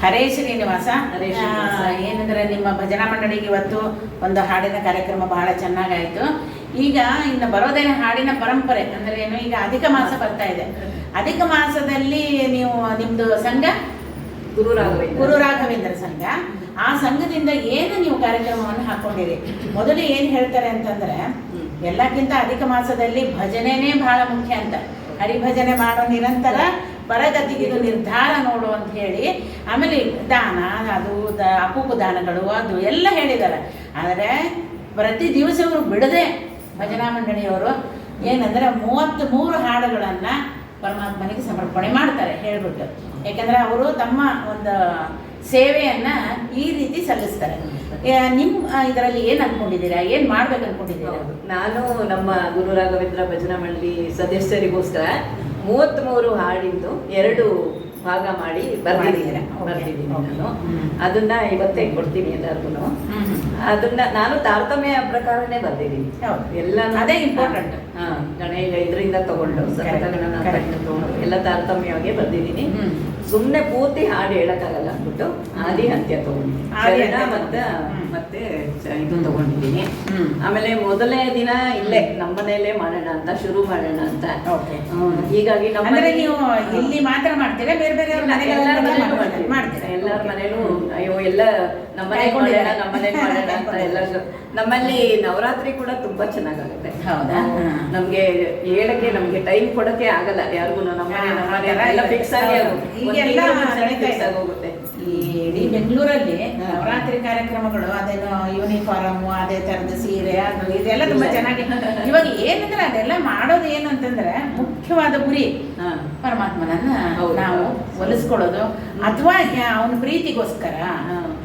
ಹರೇ ಶ್ರೀನಿವಾಸ. ಏನಂದ್ರೆ ನಿಮ್ಮ ಭಜನಾ ಮಂಡಳಿಗೆ ಇವತ್ತು ಒಂದು ಹಾಡಿನ ಕಾರ್ಯಕ್ರಮ ಬಹಳ ಚೆನ್ನಾಗಾಯಿತು. ಈಗ ಇನ್ನು ಬರೋದೇನೆ ಹಾಡಿನ ಪರಂಪರೆ ಅಂದ್ರೆ ಏನು, ಈಗ ಅಧಿಕ ಮಾಸ ಬರ್ತಾ ಇದೆ. ಅಧಿಕ ಮಾಸದಲ್ಲಿ ನೀವು ನಿಮ್ದು ಸಂಘ ಗುರು ರಾಘವೇಂದ್ರ ಸಂಘ, ಆ ಸಂಘದಿಂದ ಏನು ನೀವು ಕಾರ್ಯಕ್ರಮವನ್ನು ಹಾಕೊಂಡಿರಿ? ಮೊದಲು ಏನು ಹೇಳ್ತಾರೆ ಅಂತಂದ್ರೆ, ಎಲ್ಲಕ್ಕಿಂತ ಅಧಿಕ ಮಾಸದಲ್ಲಿ ಭಜನೆನೇ ಬಹಳ ಮುಖ್ಯ ಅಂತ. ಹರಿಭಜನೆ ಮಾಡೋ ನಿರಂತರ ಪರಗತಿಗಿದು ನಿರ್ಧಾರ ನೋಡು ಅಂತ ಹೇಳಿ, ಆಮೇಲೆ ದಾನ, ಅದು ಅಪೂಪ ದಾನಗಳು ಅದು ಎಲ್ಲ ಹೇಳಿದ್ದಾರೆ. ಆದರೆ ಪ್ರತಿ ದಿವಸವರು ಬಿಡದೆ ಭಜನಾ ಮಂಡಳಿಯವರು ಏನಂದ್ರೆ 33 ಹಾಡುಗಳನ್ನು ಪರಮಾತ್ಮನಿಗೆ ಸಮರ್ಪಣೆ ಮಾಡ್ತಾರೆ ಹೇಳ್ಬಿಟ್ಟು. ಯಾಕಂದ್ರೆ ಅವರು ತಮ್ಮ ಒಂದು ಸೇವೆಯನ್ನ ಈ ರೀತಿ ಸಲ್ಲಿಸ್ತಾರೆ. ನಿಮ್ಮ ಇದರಲ್ಲಿ ಏನು ಅನ್ಕೊಂಡಿದ್ದೀರಾ, ಏನು ಮಾಡ್ಬೇಕು ಅನ್ಕೊಂಡಿದ್ದೀರಾ? ನಾನು ನಮ್ಮ ಗುರು ರಾಘವೇಂದ್ರ ಭಜನಾ ಮಂಡಳಿ ಸದಸ್ಯರಿಗೋಸ್ಕರ 33 ಹಾಡಿಂದು 2 ಭಾಗ ಮಾಡಿ ಬರ್ದಿದ್ದೀನಿ ನಾನು. ಅದನ್ನ ಇವತ್ತೇ ಕೊಡ್ತೀನಿ ಎಲ್ಲರಿಗೂ. ಅದನ್ನ ನಾನು ತಾರತಮ್ಯ ಪ್ರಕಾರನೇ ಬರ್ದಿದ್ದೀನಿ ಎಲ್ಲ. ಅದೇ ಇಂಪಾರ್ಟೆಂಟ್. ಗಣೇಶ ಇದರಿಂದ ತಗೊಂಡು ಎಲ್ಲ ತಾರತಮ್ಯವಾಗಿ ಬರ್ದಿದ್ದೀನಿ. ಸುಮ್ಮನೆ ಪೂರ್ತಿ ಹಾಡು ಹೇಳಕ್ಕಾಗಲ್ಲ ಅಂದ್ಬಿಟ್ಟು ಆದಿ ಅಂತ್ಯ ತಗೊಂಡಿದ್ದೀನಿ. ಮತ್ತೆ ಇದು ತಗೊಂಡಿದ್ದೀನಿ. ಆಮೇಲೆ ಮೊದಲನೇ ದಿನ ಇಲ್ಲೇ ನಮ್ಮನೇಲೆ ಮಾಡೋಣ ಅಂತ ಶುರು ಮಾಡೋಣ ಅಂತ. ಹೀಗಾಗಿ ನೀವು ಇಲ್ಲಿ ಮಾತ್ರ ಮಾಡ್ತೀರಾ, ಬೇರೆ ಬೇರೆ ಎಲ್ಲರ ಮನೇಲೂ ಅಯ್ಯೋ ಎಲ್ಲ ನಮ್ಮನೆ ಮಾಡೋಣ ಅಂತ ಎಲ್ಲ. ನಮ್ಮಲ್ಲಿ ನವರಾತ್ರಿ ಕೂಡ ತುಂಬಾ ಚೆನ್ನಾಗಾಗುತ್ತೆ. ನಮ್ಗೆ ಹೇಳಕ್ಕೆ ನಮ್ಗೆ ಟೈಮ್ ಕೊಡಕ್ಕೆ ಆಗಲ್ಲ ಯಾರಿಗೂ. ನಮ್ಮನೆ ಎಲ್ಲ ಫಿಕ್ಸ್ ಆಗಿ ಹೋಗುತ್ತೆ. ಈ ಇಡೀ ಬೆಂಗಳೂರಲ್ಲಿ ನವರಾತ್ರಿ ಕಾರ್ಯಕ್ರಮಗಳು, ಅದೇನೋ ಯೂನಿಫಾರ್ಮ್, ಅದೇ ತರದ ಸೀರೆ, ಅದು ಇದೆಲ್ಲ ತುಂಬಾ ಚೆನ್ನಾಗಿ. ಇವಾಗ ಏನಂದ್ರೆ ಅದೆಲ್ಲ ಮಾಡೋದು ಏನು ಅಂತಂದ್ರೆ, ಮುಖ್ಯವಾದ ಗುರಿ ಪರಮಾತ್ಮನನ್ನ ನಾವು ಒಲಿಸ್ಕೊಳ್ಳೋದು ಅಥವಾ ಅವನ ಪ್ರೀತಿಗೋಸ್ಕರ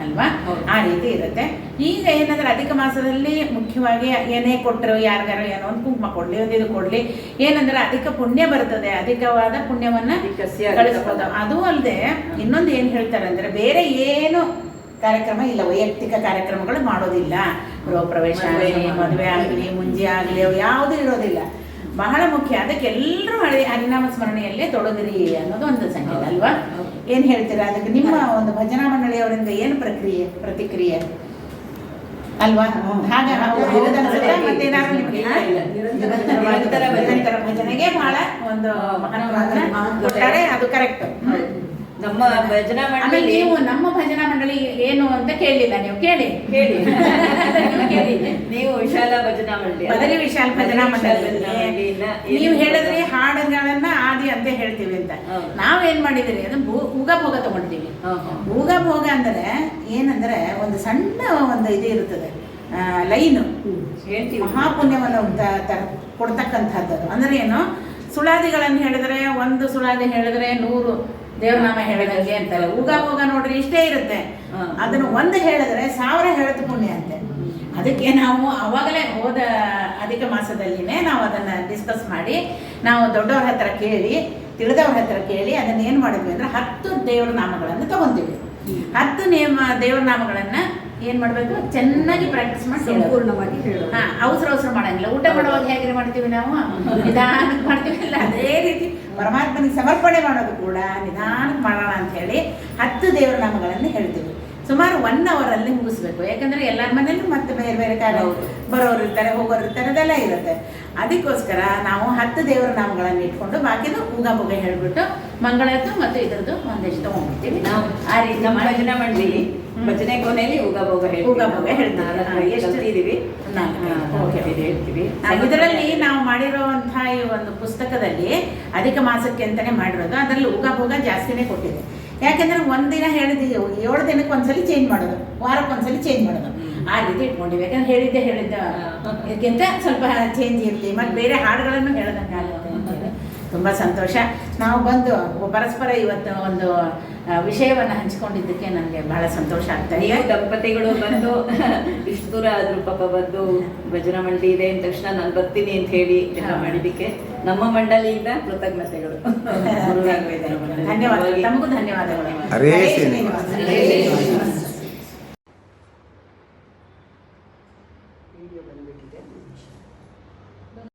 ಅಲ್ವಾ, ಆ ರೀತಿ ಇರುತ್ತೆ. ಈಗ ಏನಂದ್ರೆ ಅಧಿಕ ಮಾಸದಲ್ಲಿ ಮುಖ್ಯವಾಗಿ ಏನೇ ಕೊಟ್ಟರು, ಯಾರಿಗಾರು ಏನೋ ಒಂದು ಕುಂಕುಮ ಕೊಡ್ಲಿ, ಒಂದು ಇದು ಕೊಡ್ಲಿ, ಏನಂದ್ರೆ ಅಧಿಕ ಪುಣ್ಯ ಬರ್ತದೆ, ಅಧಿಕವಾದ ಪುಣ್ಯವನ್ನ ಗಳಿಸ್ಬೋದು. ಅದು ಅಲ್ಲದೆ ಇನ್ನೊಂದು ಏನು ಹೇಳ್ತಾರೆ ಅಂದ್ರೆ, ಬೇರೆ ಏನು ಕಾರ್ಯಕ್ರಮ ಇಲ್ಲ, ವೈಯಕ್ತಿಕ ಕಾರ್ಯಕ್ರಮಗಳು ಮಾಡೋದಿಲ್ಲ. ಗೃಹ ಪ್ರವೇಶ ಆಗಲಿ, ಮದುವೆ ಆಗಲಿ, ಮುಂಜಿ ಆಗಲಿ, ಅವು ಯಾವುದೂ ಇರೋದಿಲ್ಲ. ಬಹಳ ಮುಖ್ಯ. ಅದಕ್ಕೆ ಎಲ್ಲರೂ ಹರಿನಾಮ ಸ್ಮರಣೆಯಲ್ಲೇ ತೊಡಗಿರಿ ಅನ್ನೋದು ಒಂದು ಸಂಕೇತ ಅಲ್ವಾ? ಏನ್ ಹೇಳ್ತೀರಾ ಅದಕ್ಕೆ? ನಿಮ್ಮ ಒಂದು ಭಜನಾ ಮಂಡಳಿಯವರಿಂದ ಏನು ಪ್ರತಿಕ್ರಿಯೆ ಅಲ್ವಾ? ಹಾಗೆ ನಿರಂತರ ಭಜನೆಗೆ ಬಹಳ ಒಂದು ಮಹತ್ವವನ್ನು ಕೊಟ್ಟಾರೆ, ಅದು ಕರೆಕ್ಟ್. ನಮ್ಮ ಭಜನಾ ಮಂಡಳಿ, ನೀವು ನಮ್ಮ ಭಜನಾ ಮಂಡಳಿ ಏನು ಅಂತ ಕೇಳಿಲ್ಲ, ನೀವು ಕೇಳಿ ನೀವು ವಿಶಾಲ ಭಜನಾ ಮಂಡಳಿ, ಬದಲಿ ವಿಶಾಲ ಭಜನಾ ಮಂಡಳಿ. ನೀವು ಹೇಳಿದ್ರಿ ಹಾಡುಗಳನ್ನ ಆದಿ ಅಂತ ಹೇಳ್ತೀವಿ ಅಂತ. ನಾವೇನ್ ಮಾಡಿದ್ರಿ ಅದು ಊಗಭೋಗ ತಗೊಂಡಿದ್ದೀವಿ. ಊಗಭೋಗ ಅಂದ್ರೆ ಏನಂದ್ರೆ, ಒಂದು ಸಣ್ಣ ಒಂದು ಇದು ಇರುತ್ತದೆ, ಲೈನು ಮಹಾಪುಣ್ಯವನ್ನು ಕೊಡ್ತಕ್ಕಂಥದ್ದು. ಅಂದ್ರೆ ಏನು, ಸುಳಾದಿಗಳನ್ನು ಹೇಳಿದ್ರೆ, ಒಂದು ಸುಳಾದಿ ಹೇಳಿದ್ರೆ 100 ದೇವನಾಮ ಹೇಳಿದಂಗೆ ಅಂತಾರೆ. ಊಗಭೋಗ ನೋಡ್ರಿ ಇಷ್ಟೇ ಇರುತ್ತೆ, ಅದನ್ನು ಒಂದು ಹೇಳಿದ್ರೆ 1000 ಹೇಳಿದ ಪುಣ್ಯ ಅಂತೆ. ಅದಕ್ಕೆ ನಾವು ಅವಾಗಲೇ ಹೋದ ಅಧಿಕ ಮಾಸದಲ್ಲಿನೇ ನಾವು ಅದನ್ನು ಡಿಸ್ಕಸ್ ಮಾಡಿ, ನಾವು ದೊಡ್ಡವ್ರ ಹತ್ರ ಕೇಳಿ, ತಿಳಿದವ್ರ ಹತ್ರ ಕೇಳಿ, ಅದನ್ನು ಏನು ಮಾಡಿದ್ವಿ ಅಂದ್ರೆ 10 ದೇವರ ನಾಮಗಳನ್ನು ತಗೊಂತೀವಿ. 10 ದೇವರ ನಾಮಗಳನ್ನು ಏನ್ ಮಾಡ್ಬೇಕು, ಚೆನ್ನಾಗಿ ಪ್ರಾಕ್ಟೀಸ್ ಮಾಡಿ ಸಂಪೂರ್ಣವಾಗಿ ಅವಸರ ಮಾಡಂಗಿಲ್ಲ. ಊಟ ಮಾಡುವಾಗ ಹೇಗೆ ಮಾಡ್ತೀವಿ ನಾವು, ನಿಧಾನಕ್ಕೆ ಮಾಡ್ತೀವಿ ಅಲ್ಲ, ಅದೇ ರೀತಿ ಪರಮಾತ್ಮನಿಗೆ ಸಮರ್ಪಣೆ ಮಾಡೋದು ಕೂಡ ನಿಧಾನಕ್ಕೆ ಮಾಡೋಣ ಅಂತ ಹೇಳಿ 10 ದೇವರ ನಾಮಗಳನ್ನು ಹೇಳ್ತೀವಿ. ಸುಮಾರು 1 ಅವರಲ್ಲಿ ಮುಗಿಸ್ಬೇಕು. ಯಾಕಂದ್ರೆ ಎಲ್ಲರ ಮನೇಲೂ ಮತ್ತೆ ಬೇರೆ ಬೇರೆ ಕಾರ್ಯ ಬರೋರು ಇರ್ತಾರೆ, ಹೋಗೋರು ಇರ್ತಾರೆ, ಅದೆಲ್ಲ ಇರುತ್ತೆ. ಅದಕ್ಕೋಸ್ಕರ ನಾವು 10 ದೇವರ ನಾಮಗಳನ್ನು ಇಟ್ಕೊಂಡು ಬಾಕಿದು ಊಗಭೋಗ ಹೇಳ್ಬಿಟ್ಟು ಮಂಗಳದ್ದು ಮತ್ತು ಇದರದ್ದು ಒಂದಿಷ್ಟು ತಗೊಂಡ್ಬಿಡ್ತೀವಿ. ನಾವು ಆ ರೀತಿ ನಮ್ಮ ಭಜನಾ ಮಂಡಳಿ ಭಜನೆ ಕೊನೆಯಲ್ಲಿ ಊಗಭೋಗ ಹೇಳ್ತೀವಿ. ಇದರಲ್ಲಿ ನಾವು ಮಾಡಿರುವಂತಹ ಈ ಒಂದು ಪುಸ್ತಕದಲ್ಲಿ ಅಧಿಕ ಮಾಸಕ್ಕೆ ಅಂತಾನೆ ಮಾಡಿರೋದು. ಅದರಲ್ಲಿ ಊಗಭೋಗ ಜಾಸ್ತಿನೇ ಕೊಟ್ಟಿದೆ. ಯಾಕೆಂದ್ರೆ ಒಂದಿನ ಹೇಳಿದ್ದೀವಿ, 7 ದಿನಕ್ಕೆ ಒಂದ್ಸಲಿ ಚೇಂಜ್ ಮಾಡೋದು, ವಾರಕ್ಕೆ ಒಂದ್ಸಲಿ ಚೇಂಜ್ ಮಾಡೋದು, ಆ ರೀತಿ ಇಟ್ಕೊಂಡಿವಿ. ಯಾಕಂದ್ರೆ ಹೇಳಿದ್ದ ಇದಕ್ಕಿಂತ ಸ್ವಲ್ಪ ಚೇಂಜ್ ಇರ್ತೀವಿ, ಮತ್ತೆ ಬೇರೆ ಹಾಡುಗಳನ್ನು ಹೇಳೋದಂಗೆ ಆಗುತ್ತೆ. ತುಂಬ ಸಂತೋಷ. ನಾವು ಬಂದು ಪರಸ್ಪರ ಇವತ್ತು ಒಂದು ವಿಷಯವನ್ನು ಹಂಚಿಕೊಂಡಿದ್ದಕ್ಕೆ ನನಗೆ ಬಹಳ ಸಂತೋಷ ಆಗ್ತಾ ಇದೆ. ದಂಪತಿಗಳು ಬಂದು ಇಷ್ಟು ದೂರ ಆದ್ರೂ ಪಾಪ ಬಂದು ಭಜನಾ ಮಂಡಳಿ ಇದೆ ಅಂದ ತಕ್ಷಣ ನಾನು ಬರ್ತೀನಿ ಅಂತ ಹೇಳಿ ಮಾಡಿದ್ದಕ್ಕೆ ನಮ್ಮ ಮಂಡಳಿಯಿಂದ ಕೃತಜ್ಞತೆಗಳು. ಧನ್ಯವಾದ. ತಮಗೂ ಧನ್ಯವಾದಗಳು. ಹರೇ ಶ್ರೀನಿವಾಸ.